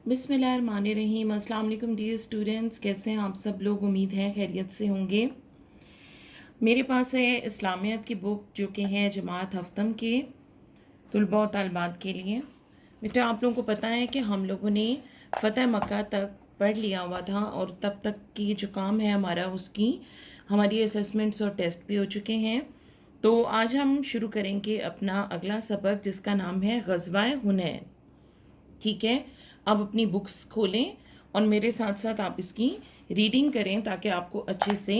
بسم اللہ الرحمن الرحیم۔ السلام علیکم ڈیئر اسٹوڈنٹس، کیسے ہیں آپ سب لوگ؟ امید ہے خیریت سے ہوں گے۔ میرے پاس ہے اسلامیات کی بک جو کہ ہے جماعت ہفتم کے طلباء و طالبات کے لیے۔ بیٹا آپ لوگوں کو پتہ ہے کہ ہم لوگوں نے فتح مکہ تک پڑھ لیا ہوا تھا، اور تب تک کی جو کام ہے ہمارا، اس کی ہماری اسیسمنٹس اور ٹیسٹ بھی ہو چکے ہیں۔ تو آج ہم شروع کریں گے اپنا اگلا سبق، جس کا نام ہے غزوہ حنین۔ ٹھیک ہے، اب اپنی بکس کھولیں اور میرے ساتھ ساتھ آپ اس کی ریڈنگ کریں تاکہ آپ کو اچھے سے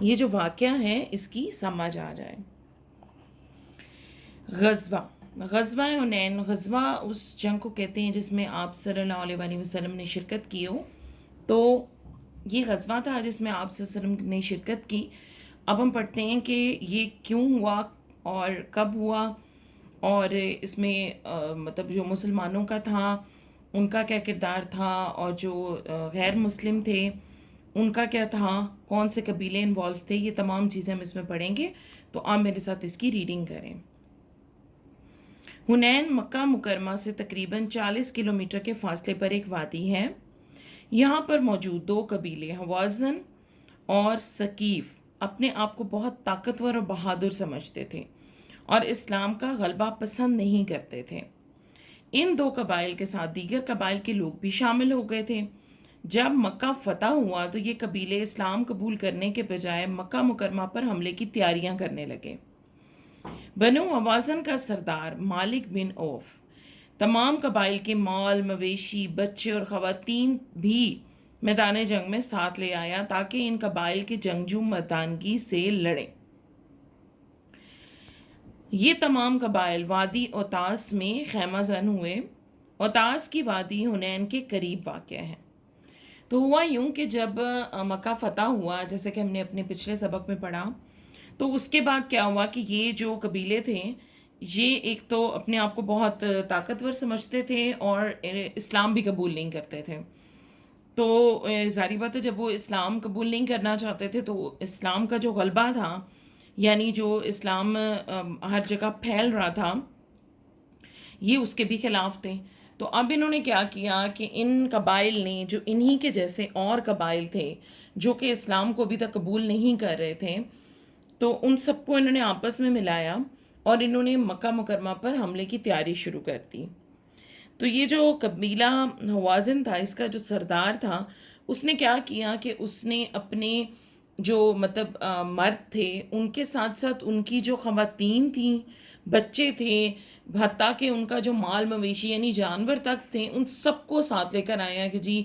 یہ جو واقعہ ہے اس کی سمجھ آ جائے۔ غزوہ حنین، غزوہ اس جنگ کو کہتے ہیں جس میں آپ صلی اللہ علیہ وآلہ وسلم نے شرکت کی ہو۔ تو یہ غزوہ تھا جس میں آپ صلی اللہ علیہ وسلم نے شرکت کی۔ اب ہم پڑھتے ہیں کہ یہ کیوں ہوا اور کب ہوا، اور اس میں مطلب جو مسلمانوں کا تھا ان کا کیا کردار تھا، اور جو غیر مسلم تھے ان کا کیا تھا، کون سے قبیلے انوالو تھے، یہ تمام چیزیں ہم اس میں پڑھیں گے۔ تو آپ میرے ساتھ اس کی ریڈنگ کریں۔ حنین مکہ مکرمہ سے تقریباً 40 کلومیٹر کے فاصلے پر ایک وادی ہے۔ یہاں پر موجود دو قبیلے حوازن اور ثقیف اپنے آپ کو بہت طاقتور اور بہادر سمجھتے تھے اور اسلام کا غلبہ پسند نہیں کرتے تھے۔ ان دو قبائل کے ساتھ دیگر قبائل کے لوگ بھی شامل ہو گئے تھے۔ جب مکہ فتح ہوا تو یہ قبیلے اسلام قبول کرنے کے بجائے مکہ مکرمہ پر حملے کی تیاریاں کرنے لگے۔ بنو حوازن کا سردار مالک بن اوف تمام قبائل کے مال، مویشی، بچے اور خواتین بھی میدان جنگ میں ساتھ لے آیا تاکہ ان قبائل کے جنگجو مردانگی سے لڑیں۔ یہ تمام قبائل وادی اوتاس میں خیمہ زن ہوئے۔ اوتاس کی وادی حنین کے قریب واقع ہے۔ تو ہوا یوں کہ جب مکہ فتح ہوا، جیسے کہ ہم نے اپنے پچھلے سبق میں پڑھا، تو اس کے بعد کیا ہوا کہ یہ جو قبیلے تھے یہ ایک تو اپنے آپ کو بہت طاقتور سمجھتے تھے اور اسلام بھی قبول نہیں کرتے تھے۔ تو ظاہری بات ہے جب وہ اسلام قبول نہیں کرنا چاہتے تھے تو اسلام کا جو غلبہ تھا، یعنی جو اسلام ہر جگہ پھیل رہا تھا، یہ اس کے بھی خلاف تھے۔ تو اب انہوں نے کیا کیا کہ ان قبائل نے، جو انہی کے جیسے اور قبائل تھے جو کہ اسلام کو ابھی تک قبول نہیں کر رہے تھے، تو ان سب کو انہوں نے آپس میں ملایا اور انہوں نے مکہ مکرمہ پر حملے کی تیاری شروع کر دی۔ تو یہ جو قبیلہ حوازن تھا، اس کا جو سردار تھا، اس نے کیا کیا کہ اس نے اپنے جو مطلب مرد تھے ان کے ساتھ ساتھ ان کی جو خواتین تھیں، بچے تھے، حتیٰ کہ ان کا جو مال مویشی یعنی جانور تک تھے، ان سب کو ساتھ لے کر آیا کہ جی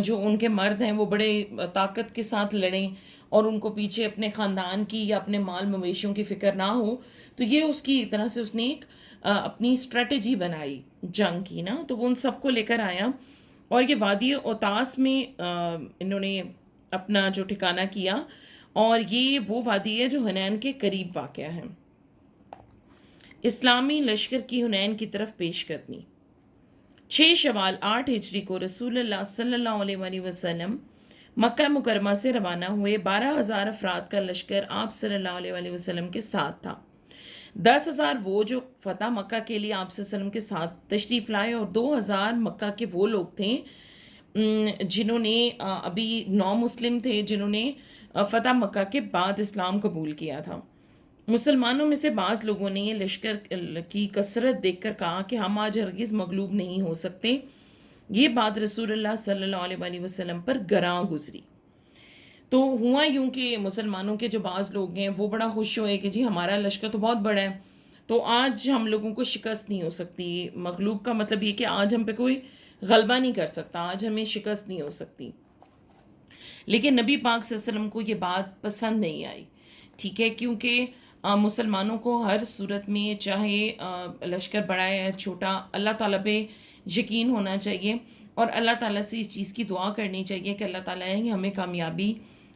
جو ان کے مرد ہیں وہ بڑے طاقت کے ساتھ لڑیں اور ان کو پیچھے اپنے خاندان کی یا اپنے مال مویشیوں کی فکر نہ ہو۔ تو یہ اس کی طرح سے اس نے ایک اپنی اسٹریٹجی بنائی جنگ کی نا، تو وہ ان سب کو لے کر آیا اور یہ وادی اوتاس میں انہوں نے اپنا جو ٹھکانہ کیا، اور یہ وہ وادی ہے جو حنین کے قریب واقع ہے۔ اسلامی لشکر کی حنین کی طرف پیش قدمی۔ 6 شوال 8 ہجری کو رسول اللہ صلی اللہ علیہ وآلہ وسلم مکہ مکرمہ سے روانہ ہوئے۔ 12,000 افراد کا لشکر آپ صلی اللہ علیہ وآلہ وسلم کے ساتھ تھا۔ 10,000 وہ جو فتح مکہ کے لیے آپ صلی اللہ علیہ وسلم کے ساتھ تشریف لائے، اور 2,000 مکہ کے وہ لوگ تھے جنہوں نے ابھی نو مسلم تھے، جنہوں نے فتح مکہ کے بعد اسلام قبول کیا تھا۔ مسلمانوں میں سے بعض لوگوں نے یہ لشکر کی کثرت دیکھ کر کہا کہ ہم آج ہرگز مغلوب نہیں ہو سکتے۔ یہ بات رسول اللہ صلی اللہ علیہ وآلہ وسلم پر گراں گزری۔ تو ہوا یوں کہ مسلمانوں کے جو بعض لوگ ہیں وہ بڑا خوش ہوئے کہ جی ہمارا لشکر تو بہت بڑا ہے، تو آج ہم لوگوں کو شکست نہیں ہو سکتی۔ مغلوب کا مطلب یہ کہ آج ہم پہ کوئی غلبہ نہیں کر سکتا، آج ہمیں شکست نہیں ہو سکتی۔ لیکن نبی پاک صلی اللہ علیہ وسلم کو یہ بات پسند نہیں آئی، ٹھیک ہے، کیونکہ مسلمانوں کو ہر صورت میں چاہے لشکر بڑا ہے یا چھوٹا، اللہ تعالیٰ پہ یقین ہونا چاہیے اور اللہ تعالیٰ سے اس چیز کی دعا کرنی چاہیے کہ اللہ تعالیٰ ہمیں کامیابی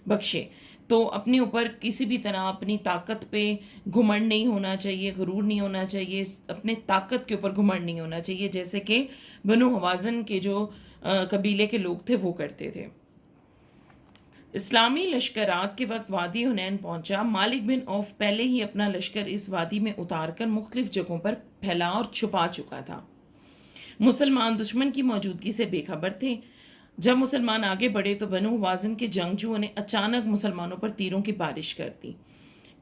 بخشے۔ تو اپنے اوپر کسی بھی طرح اپنی طاقت پہ گھمنڈ نہیں ہونا چاہیے، غرور نہیں ہونا چاہیے، اپنے طاقت کے اوپر گھمنڈ نہیں ہونا چاہیے، جیسے کہ بنو حوازن کے جو قبیلے کے لوگ تھے وہ کرتے تھے۔ اسلامی لشکرات کے وقت وادی حنین پہنچا۔ مالک بن اوف پہلے ہی اپنا لشکر اس وادی میں اتار کر مختلف جگہوں پر پھیلا اور چھپا چکا تھا۔ مسلمان دشمن کی موجودگی سے بے خبر تھے۔ جب مسلمان آگے بڑھے تو بنو حوازن کے جنگجوؤں نے اچانک مسلمانوں پر تیروں کی بارش کر دی۔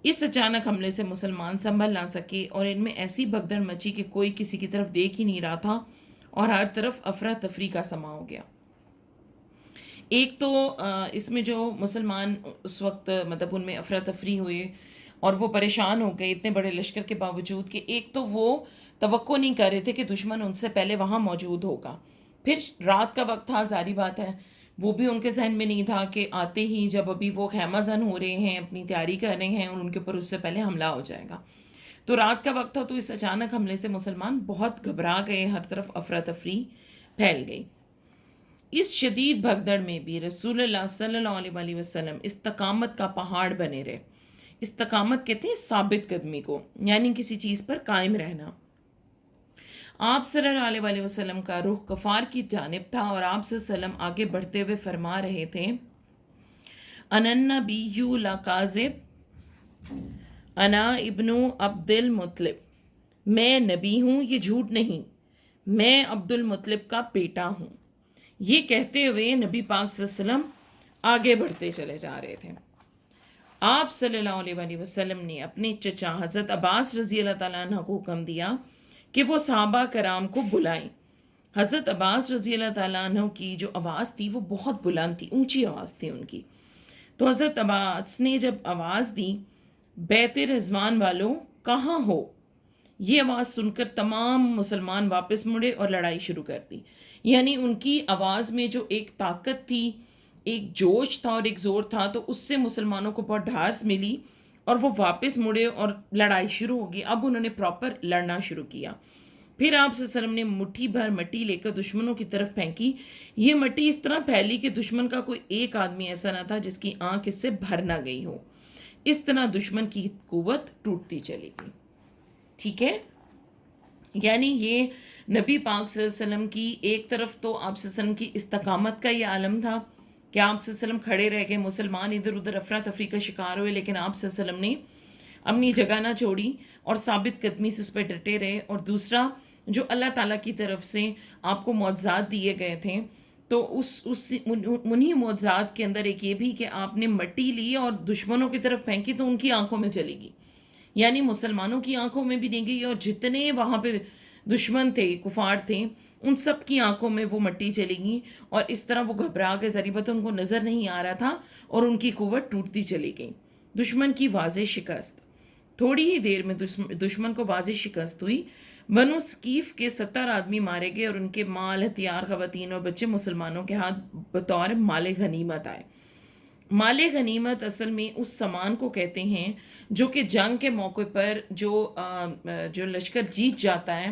اس اچانک حملے سے مسلمان سنبھل نہ سکے اور ان میں ایسی بھگدڑ مچی کہ کوئی کسی کی طرف دیکھ ہی نہیں رہا تھا اور ہر طرف افراتفری کا سما ہو گیا۔ ایک تو اس میں جو مسلمان اس وقت مطلب ان میں افراتفری ہوئے اور وہ پریشان ہو گئے اتنے بڑے لشکر کے باوجود کہ ایک تو وہ توقع نہیں کر رہے تھے کہ دشمن ان سے پہلے وہاں موجود ہوگا، پھر رات کا وقت تھا، ظاہری بات ہے وہ بھی ان کے ذہن میں نہیں تھا کہ آتے ہی جب ابھی وہ خیمہ زن ہو رہے ہیں، اپنی تیاری کر رہے ہیں اور ان کے اوپر اس سے پہلے حملہ ہو جائے گا۔ تو رات کا وقت تھا، تو اس اچانک حملے سے مسلمان بہت گھبرا گئے، ہر طرف افراتفری پھیل گئی۔ اس شدید بھگدڑ میں بھی رسول اللہ صلی اللہ علیہ وآلہ وسلم استقامت کا پہاڑ بنے رہے۔ استقامت کہتے ہیں ثابت قدمی کو، یعنی کسی چیز پر قائم رہنا۔ آپ صلی اللہ علیہ وآلہ وسلم کا رخ کفار کی جانب تھا اور آپ صلی اللہ علیہ وسلم آگے بڑھتے ہوئے فرما رہے تھے، انا النبی لا کاذب انا ابن عبد المطلب، میں نبی ہوں، یہ جھوٹ نہیں، میں عبد المطلب کا بیٹا ہوں۔ یہ کہتے ہوئے نبی پاک صلی اللہ علیہ وسلم آگے بڑھتے چلے جا رہے تھے۔ آپ صلی اللہ علیہ وآلہ وسلم نے اپنے چچا حضرت عباس رضی اللہ تعالیٰ عنہ کو حکم دیا کہ وہ صحابہ کرام کو بلائیں۔ حضرت عباس رضی اللہ تعالیٰ عنہ کی جو آواز تھی وہ بہت بلند تھی، اونچی آواز تھی ان کی۔ تو حضرت عباس نے جب آواز دی، بیت رضوان والوں کہاں ہو، یہ آواز سن کر تمام مسلمان واپس مڑے اور لڑائی شروع کر دی۔ یعنی ان کی آواز میں جو ایک طاقت تھی، ایک جوش تھا اور ایک زور تھا، تو اس سے مسلمانوں کو بہت ڈھارس ملی اور وہ واپس مڑے اور لڑائی شروع ہوگی۔ اب انہوں نے پراپر لڑنا شروع کیا۔ پھر آپ صلی اللہ علیہ وسلم نے مٹھی بھر مٹی لے کر دشمنوں کی طرف پھینکی۔ یہ مٹی اس طرح پھیلی کہ دشمن کا کوئی ایک آدمی ایسا نہ تھا جس کی آنکھ اس سے بھر نہ گئی ہو۔ اس طرح دشمن کی قوت ٹوٹتی چلی گئی۔ ٹھیک ہے، یعنی یہ نبی پاک صلی اللہ علیہ وسلم کی ایک طرف تو آپ صلی اللہ علیہ وسلم کی استقامت کا یہ عالم تھا کہ آپ صلی اللہ علیہ وسلم کھڑے رہ گئے، مسلمان ادھر ادھر افراتفری کا شکار ہوئے، لیکن آپ صلی اللہ علیہ وسلم نے اپنی جگہ نہ چھوڑی اور ثابت قدمی سے اس پہ ڈٹے رہے۔ اور دوسرا، جو اللہ تعالیٰ کی طرف سے آپ کو معجزات دیے گئے تھے، تو انہی معجزات کے اندر ایک یہ بھی کہ آپ نے مٹی لی اور دشمنوں کی طرف پھینکی تو ان کی آنکھوں میں چلی گئی، یعنی مسلمانوں کی آنکھوں میں بھی نہیں گئی، اور جتنے وہاں پہ دشمن تھے، کفار تھے، ان سب کی آنکھوں میں وہ مٹی چلی گئی، اور اس طرح وہ گھبرا کے ضریبت ان کو نظر نہیں آ رہا تھا اور ان کی قوت ٹوٹتی چلی گئی۔ دشمن کی واضح شکست، تھوڑی ہی دیر میں دشمن کو واضح شکست ہوئی۔ بنو ثقیف کے 70 آدمی مارے گئے اور ان کے مال، ہتھیار، خواتین اور بچے مسلمانوں کے ہاتھ بطور مال غنیمت آئے۔ مال غنیمت اصل میں اس سامان کو کہتے ہیں جو کہ جنگ کے موقع پر جو لشکر جیت جاتا ہے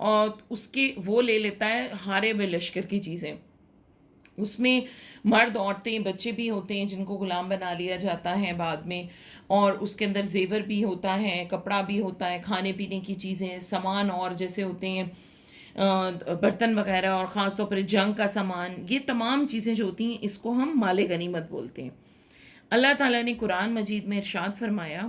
اور اس کے وہ لے لیتا ہے ہارے ہوئے لشکر کی چیزیں۔ اس میں مرد، عورتیں، بچے بھی ہوتے ہیں جن کو غلام بنا لیا جاتا ہے بعد میں، اور اس کے اندر زیور بھی ہوتا ہے، کپڑا بھی ہوتا ہے، کھانے پینے کی چیزیں، سامان اور جیسے ہوتے ہیں برتن وغیرہ، اور خاص طور پر جنگ کا سامان، یہ تمام چیزیں جو ہوتی ہیں اس کو ہم مال غنیمت بولتے ہیں۔ اللہ تعالیٰ نے قرآن مجید میں ارشاد فرمایا،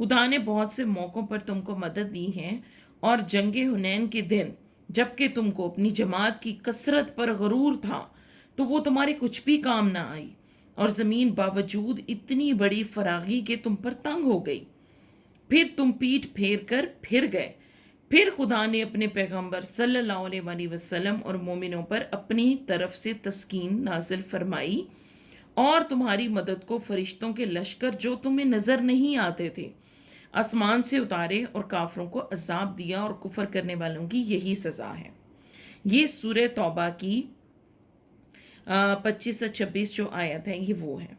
خدا نے بہت سے موقعوں پر تم کو مدد دی ہے، اور جنگ حنین کے دن جب کہ تم کو اپنی جماعت کی کثرت پر غرور تھا تو وہ تمہارے کچھ بھی کام نہ آئی، اور زمین باوجود اتنی بڑی فراغی کہ تم پر تنگ ہو گئی، پھر تم پیٹھ پھیر کر پھر گئے، پھر خدا نے اپنے پیغمبر صلی اللہ علیہ وآلہ وسلم اور مومنوں پر اپنی طرف سے تسکین نازل فرمائی، اور تمہاری مدد کو فرشتوں کے لشکر جو تمہیں نظر نہیں آتے تھے آسمان سے اتارے، اور کافروں کو عذاب دیا، اور کفر کرنے والوں کی یہی سزا ہے۔ یہ سورہ توبہ کی 25 سے 26 جو آیت ہے، یہ وہ ہے۔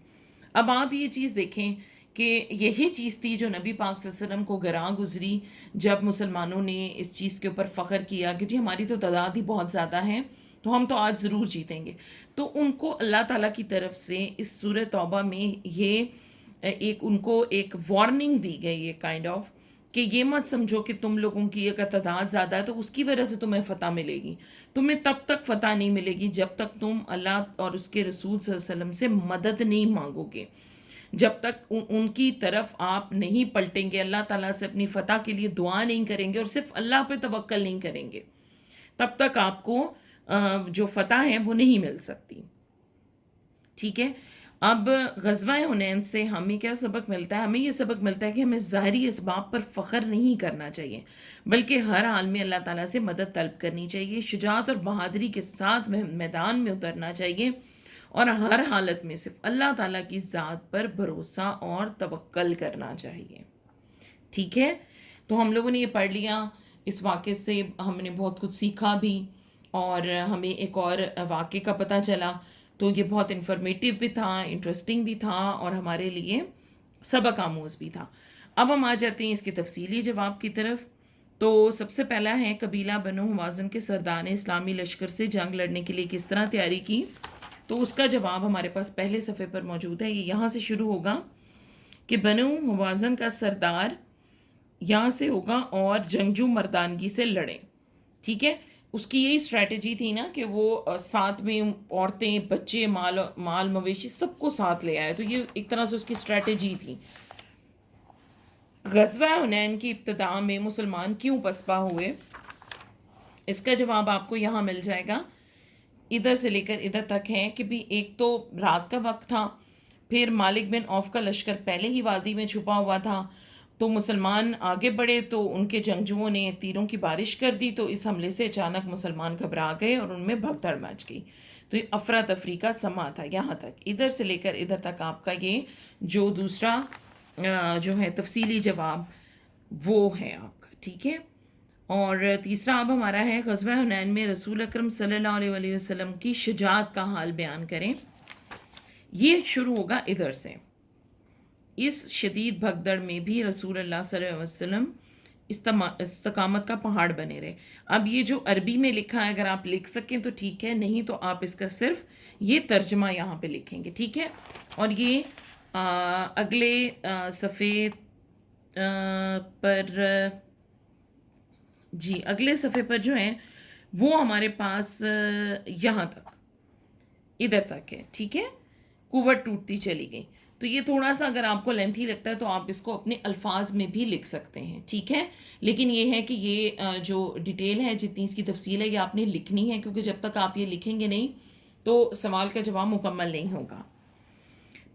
اب آپ یہ چیز دیکھیں کہ یہی چیز تھی جو نبی پاک صلی اللہ علیہ وسلم کو گراں گزری جب مسلمانوں نے اس چیز کے اوپر فخر کیا کہ جی ہماری تو تعداد ہی بہت زیادہ ہے، تو ہم تو آج ضرور جیتیں گے۔ تو ان کو اللہ تعالیٰ کی طرف سے اس سورہ توبہ میں یہ ان کو ایک وارننگ دی گئی ہے، کائنڈ آف، کہ یہ مت سمجھو کہ تم لوگوں کی اگر تعداد زیادہ ہے تو اس کی وجہ سے تمہیں فتح ملے گی۔ تمہیں تب تک فتح نہیں ملے گی جب تک تم اللہ اور اس کے رسول صلی اللہ علیہ وسلم سے مدد نہیں مانگو گے، جب تک ان کی طرف آپ نہیں پلٹیں گے، اللہ تعالیٰ سے اپنی فتح کے لیے دعا نہیں کریں گے اور صرف اللہ پہ توکل نہیں کریں گے، تب تک آپ کو جو فتح ہے وہ نہیں مل سکتی. ٹھیک ہے. اب غزوہ حنین سے ہمیں کیا سبق ملتا ہے؟ ہمیں یہ سبق ملتا ہے کہ ہمیں ظاہری اسباب پر فخر نہیں کرنا چاہیے، بلکہ ہر حال میں اللہ تعالیٰ سے مدد طلب کرنی چاہیے، شجاعت اور بہادری کے ساتھ میدان میں اترنا چاہیے، اور ہر حالت میں صرف اللہ تعالیٰ کی ذات پر بھروسہ اور توکل کرنا چاہیے. ٹھیک ہے. تو ہم لوگوں نے یہ پڑھ لیا. اس واقعے سے ہم نے بہت کچھ سیکھا بھی، اور ہمیں ایک اور واقعے کا پتہ چلا. تو یہ بہت انفارمیٹیو بھی تھا، انٹرسٹنگ بھی تھا، اور ہمارے لیے سبق آموز بھی تھا. اب ہم آ جاتے ہیں اس کے تفصیلی جواب کی طرف. تو سب سے پہلا ہے قبیلہ بنو حوازن کے سردار نے اسلامی لشکر سے جنگ لڑنے کے لیے کس طرح تیاری کی. تو اس کا جواب ہمارے پاس پہلے صفحے پر موجود ہے. یہ یہاں سے شروع ہوگا کہ بنو حوازن کا سردار یہاں سے ہوگا اور جنگجو مردانگی سے لڑیں. ٹھیک ہے. اس کی یہی اسٹریٹجی تھی نا کہ وہ ساتھ میں عورتیں، بچے، مال مویشی سب کو ساتھ لے آئے. تو یہ ایک طرح سے اس کی اسٹریٹجی تھی. غزوہ حنین کی ابتدا میں مسلمان کیوں پسپا ہوئے؟ اس کا جواب آپ کو یہاں مل جائے گا. ادھر سے لے کر ادھر تک ہے کہ بھی ایک تو رات کا وقت تھا، پھر مالک بن عوف کا لشکر پہلے ہی وادی میں چھپا ہوا تھا. تو مسلمان آگے بڑھے تو ان کے جنگجوؤں نے تیروں کی بارش کر دی. تو اس حملے سے اچانک مسلمان گھبرا گئے اور ان میں بھگدڑ مچ گئی. تو یہ افراتفری کا سما تھا یہاں تک. ادھر سے لے کر ادھر تک آپ کا یہ جو دوسرا جو ہے تفصیلی جواب وہ ہے آپ کا. ٹھیک ہے. اور تیسرا اب ہمارا ہے غزوہ حنین میں رسول اکرم صلی اللہ علیہ وسلم کی شجاعت کا حال بیان کریں. یہ شروع ہوگا ادھر سے. اس شدید بھگدڑ میں بھی رسول اللہ صلی اللہ علیہ وسلم استقامت کا پہاڑ بنے رہے. اب یہ جو عربی میں لکھا ہے اگر آپ لکھ سکیں تو ٹھیک ہے، نہیں تو آپ اس کا صرف یہ ترجمہ یہاں پہ لکھیں گے. ٹھیک ہے. اور یہ اگلے صفحے پر جی اگلے صفحے پر جو ہے وہ ہمارے پاس یہاں تک ادھر تک ہے. ٹھیک ہے. قوت ٹوٹتی چلی گئی. تو یہ تھوڑا سا اگر آپ کو لینتھی لگتا ہے تو آپ اس کو اپنے الفاظ میں بھی لکھ سکتے ہیں. ٹھیک ہے. لیکن یہ ہے کہ یہ جو ڈیٹیل ہے جتنی اس کی تفصیل ہے یہ آپ نے لکھنی ہے، کیونکہ جب تک آپ یہ لکھیں گے نہیں تو سوال کا جواب مکمل نہیں ہوگا.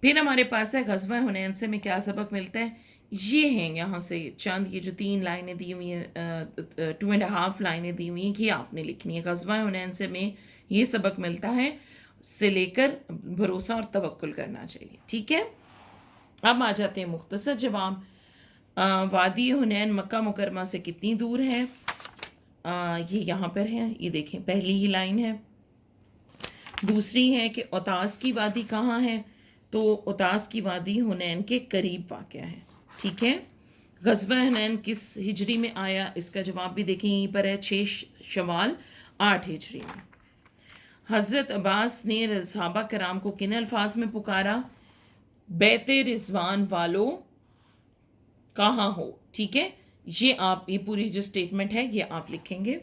پھر ہمارے پاس ہے غزوہ حنین سے میں کیا سبق ملتا ہے. یہ ہیں یہاں سے چند یہ جو 3 لائنیں دی ہوئی ہیں 2.5 لائنیں دی ہوئی ہیں یہ آپ نے لکھنی ہے. غزوہ حنین سے میں یہ سبق ملتا ہے سے لے کر بھروسہ اور توکل کرنا چاہیے. ٹھیک ہے. اب آ جاتے ہیں مختصر جواب. وادی حنین مکہ مکرمہ سے کتنی دور ہے؟ یہ یہاں پر ہے، یہ دیکھیں پہلی ہی لائن ہے. دوسری ہے کہ اوتاس کی وادی کہاں ہے؟ تو اوتاس کی وادی حنین کے قریب واقع ہے. ٹھیک ہے. غزوہ حنین کس ہجری میں آیا؟ اس کا جواب بھی دیکھیں یہیں پر ہے 6 شوال 8 ہجری میں. حضرت عباس نے صحابہ کرام کو کن الفاظ میں پکارا؟ بیت رضوان والو کہاں ہو. ٹھیک ہے. یہ پوری جو سٹیٹمنٹ ہے یہ آپ لکھیں گے.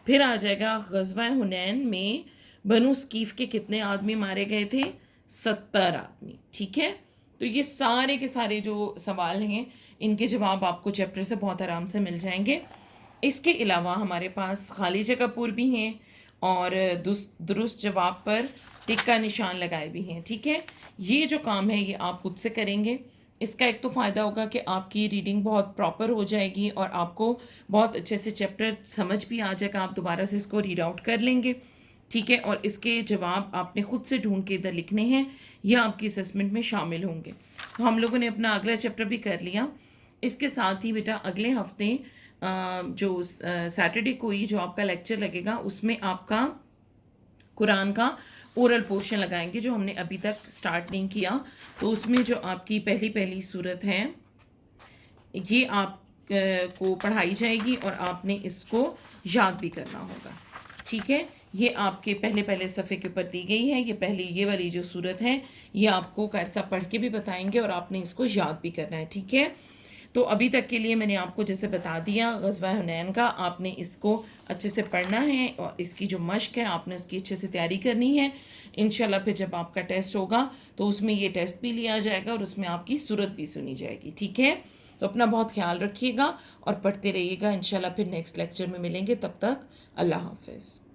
پھر آ جائے گا غزوہ حنین میں بنو ثقیف کے کتنے آدمی مارے گئے تھے؟ 70 آدمی. ٹھیک ہے. تو یہ سارے کے سارے جو سوال ہیں ان کے جواب آپ کو چیپٹر سے بہت آرام سے مل جائیں گے. اس کے علاوہ ہمارے پاس خالی جگہ پور بھی ہیں اور درست جواب پر ٹک کا نشان لگائے بھی ہیں. ٹھیک ہے. یہ جو کام ہے یہ آپ خود سے کریں گے. اس کا ایک تو فائدہ ہوگا کہ آپ کی ریڈنگ بہت پراپر ہو جائے گی اور آپ کو بہت اچھے سے چیپٹر سمجھ بھی آ جائے گا. آپ دوبارہ سے اس کو ریڈ آؤٹ کر لیں گے. ٹھیک ہے. اور اس کے جواب آپ نے خود سے ڈھونڈ کے ادھر لکھنے ہیں یا آپ کی اسسمنٹ میں شامل ہوں گے. تو ہم لوگوں نے اپنا اگلا چیپٹر بھی کر لیا. اس کے ساتھ ہی بیٹا اگلے ہفتے جو سیٹرڈے کو ہی جو آپ کا لیکچر لگے گا اس میں آپ کا قرآن کا اورل پورشن لگائیں گے جو ہم نے ابھی تک سٹارٹ نہیں کیا. تو اس میں جو آپ کی پہلی صورت ہے یہ آپ کو پڑھائی جائے گی اور آپ نے اس کو یاد بھی کرنا ہوگا. ٹھیک ہے. یہ آپ کے پہلے صفحے کے اوپر دی گئی ہے. یہ والی جو صورت ہے یہ آپ کو قیرسا پڑھ کے بھی بتائیں گے اور آپ نے اس کو یاد بھی کرنا ہے. ٹھیک ہے. تو ابھی تک کے لیے میں نے آپ کو جیسے بتا دیا غزوہ حنین کا آپ نے اس کو اچھے سے پڑھنا ہے اور اس کی جو مشق ہے آپ نے اس کی اچھے سے تیاری کرنی ہے. انشاءاللہ پھر جب آپ کا ٹیسٹ ہوگا تو اس میں یہ ٹیسٹ بھی لیا جائے گا اور اس میں آپ کی صورت بھی سنی جائے گی. ٹھیک ہے. تو اپنا بہت خیال رکھیے گا اور پڑھتے رہیے گا. انشاءاللہ پھر نیکسٹ لیکچر میں ملیں گے. تب تک اللہ حافظ.